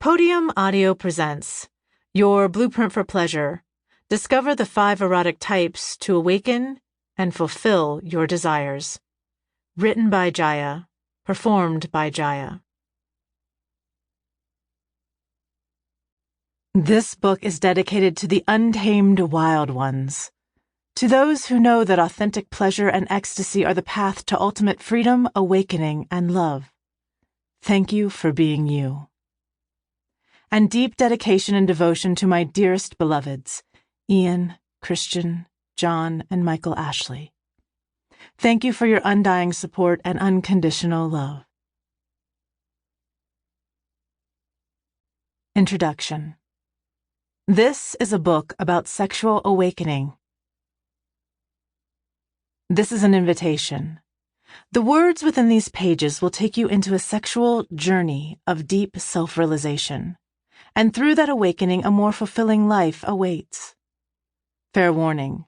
Podium Audio presents Your Blueprint for Pleasure. Discover the 5 erotic types to awaken and fulfill your desires. Written by Jaiya. Performed by Jaiya. This book is dedicated to the untamed wild ones. To those who know that authentic pleasure and ecstasy are the path to ultimate freedom, awakening, and love. Thank you for being you. And deep dedication and devotion to my dearest beloveds, Ian, Christian, John, and Michael Ashley. Thank you for your undying support and unconditional love. Introduction. This is a book about sexual awakening. This is an invitation. The words within these pages will take you into a sexual journey of deep self-realization. And through that awakening, a more fulfilling life awaits. Fair warning,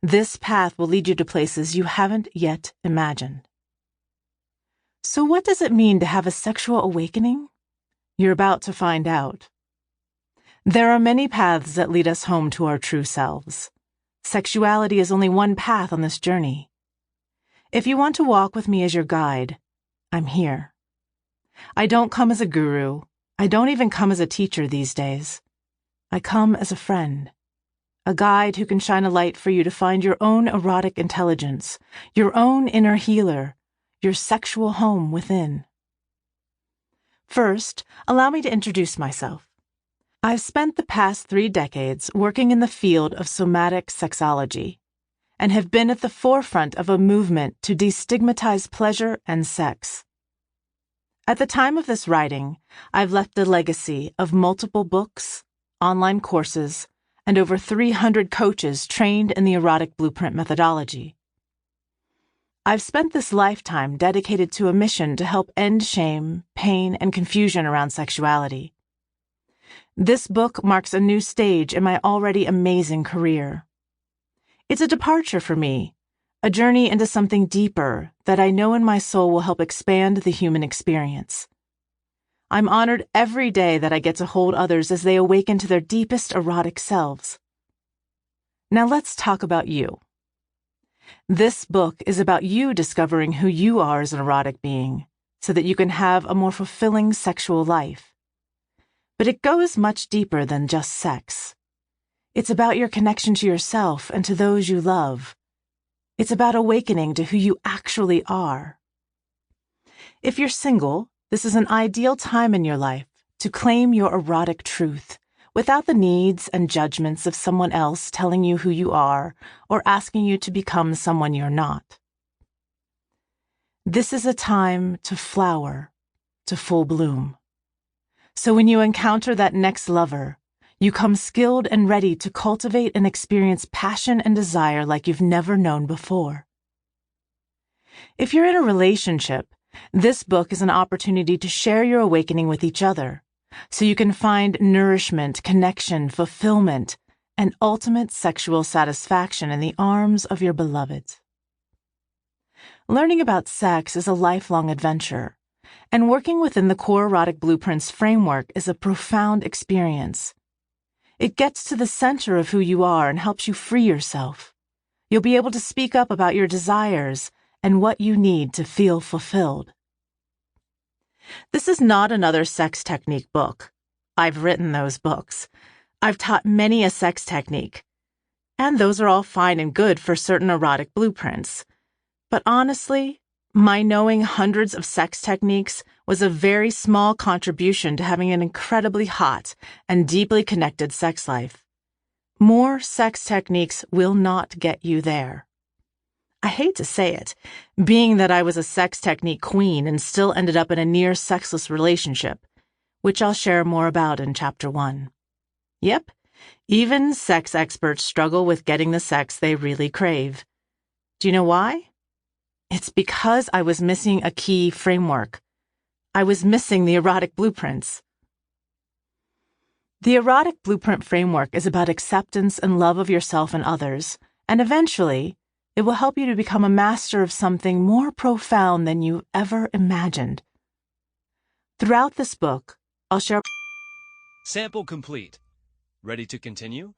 this path will lead you to places you haven't yet imagined. So what does it mean to have a sexual awakening? You're about to find out. There are many paths that lead us home to our true selves. Sexuality is only one path on this journey. If you want to walk with me as your guide, I'm here. I don't come as a guru. I don't even come as a teacher these days. I come as a friend, a guide who can shine a light for you to find your own erotic intelligence, your own inner healer, your sexual home within. First, allow me to introduce myself. I've spent the past 3 decades working in the field of somatic sexology and have been at the forefront of a movement to destigmatize pleasure and sex. At the time of this writing, I've left a legacy of multiple books, online courses, and over 300 coaches trained in the erotic blueprint methodology. I've spent this lifetime dedicated to a mission to help end shame, pain, and confusion around sexuality. This book marks a new stage in my already amazing career. It's a departure for me, a journey into something deeper that I know in my soul will help expand the human experience. I'm honored every day that I get to hold others as they awaken to their deepest erotic selves. Now let's talk about you. This book is about you discovering who you are as an erotic being so that you can have a more fulfilling sexual life. But it goes much deeper than just sex. It's about your connection to yourself and to those you love. It's about awakening to who you actually are. If you're single, this is an ideal time in your life to claim your erotic truth without the needs and judgments of someone else telling you who you are or asking you to become someone you're not. This is a time to flower, to full bloom. So when you encounter that next lover, you come skilled and ready to cultivate and experience passion and desire like you've never known before. If you're in a relationship, this book is an opportunity to share your awakening with each other, so you can find nourishment, connection, fulfillment, and ultimate sexual satisfaction in the arms of your beloved. Learning about sex is a lifelong adventure, and working within the core erotic blueprints framework is a profound experience. It gets to the center of who you are and helps you free yourself. You'll be able to speak up about your desires and what you need to feel fulfilled. This is not another sex technique book. I've written those books. I've taught many a sex technique. And those are all fine and good for certain erotic blueprints. But honestly, my knowing hundreds of sex techniques was a very small contribution to having an incredibly hot and deeply connected sex life. More sex techniques will not get you there. I hate to say it, being that I was a sex technique queen and still ended up in a near sexless relationship, which I'll share more about in Chapter 1. Yep, even sex experts struggle with getting the sex they really crave. Do you know why? It's because I was missing a key framework. I was missing the erotic blueprints. The erotic blueprint framework is about acceptance and love of yourself and others, and eventually, it will help you to become a master of something more profound than you ever imagined. Throughout this book, I'll share Sample complete. Ready to continue?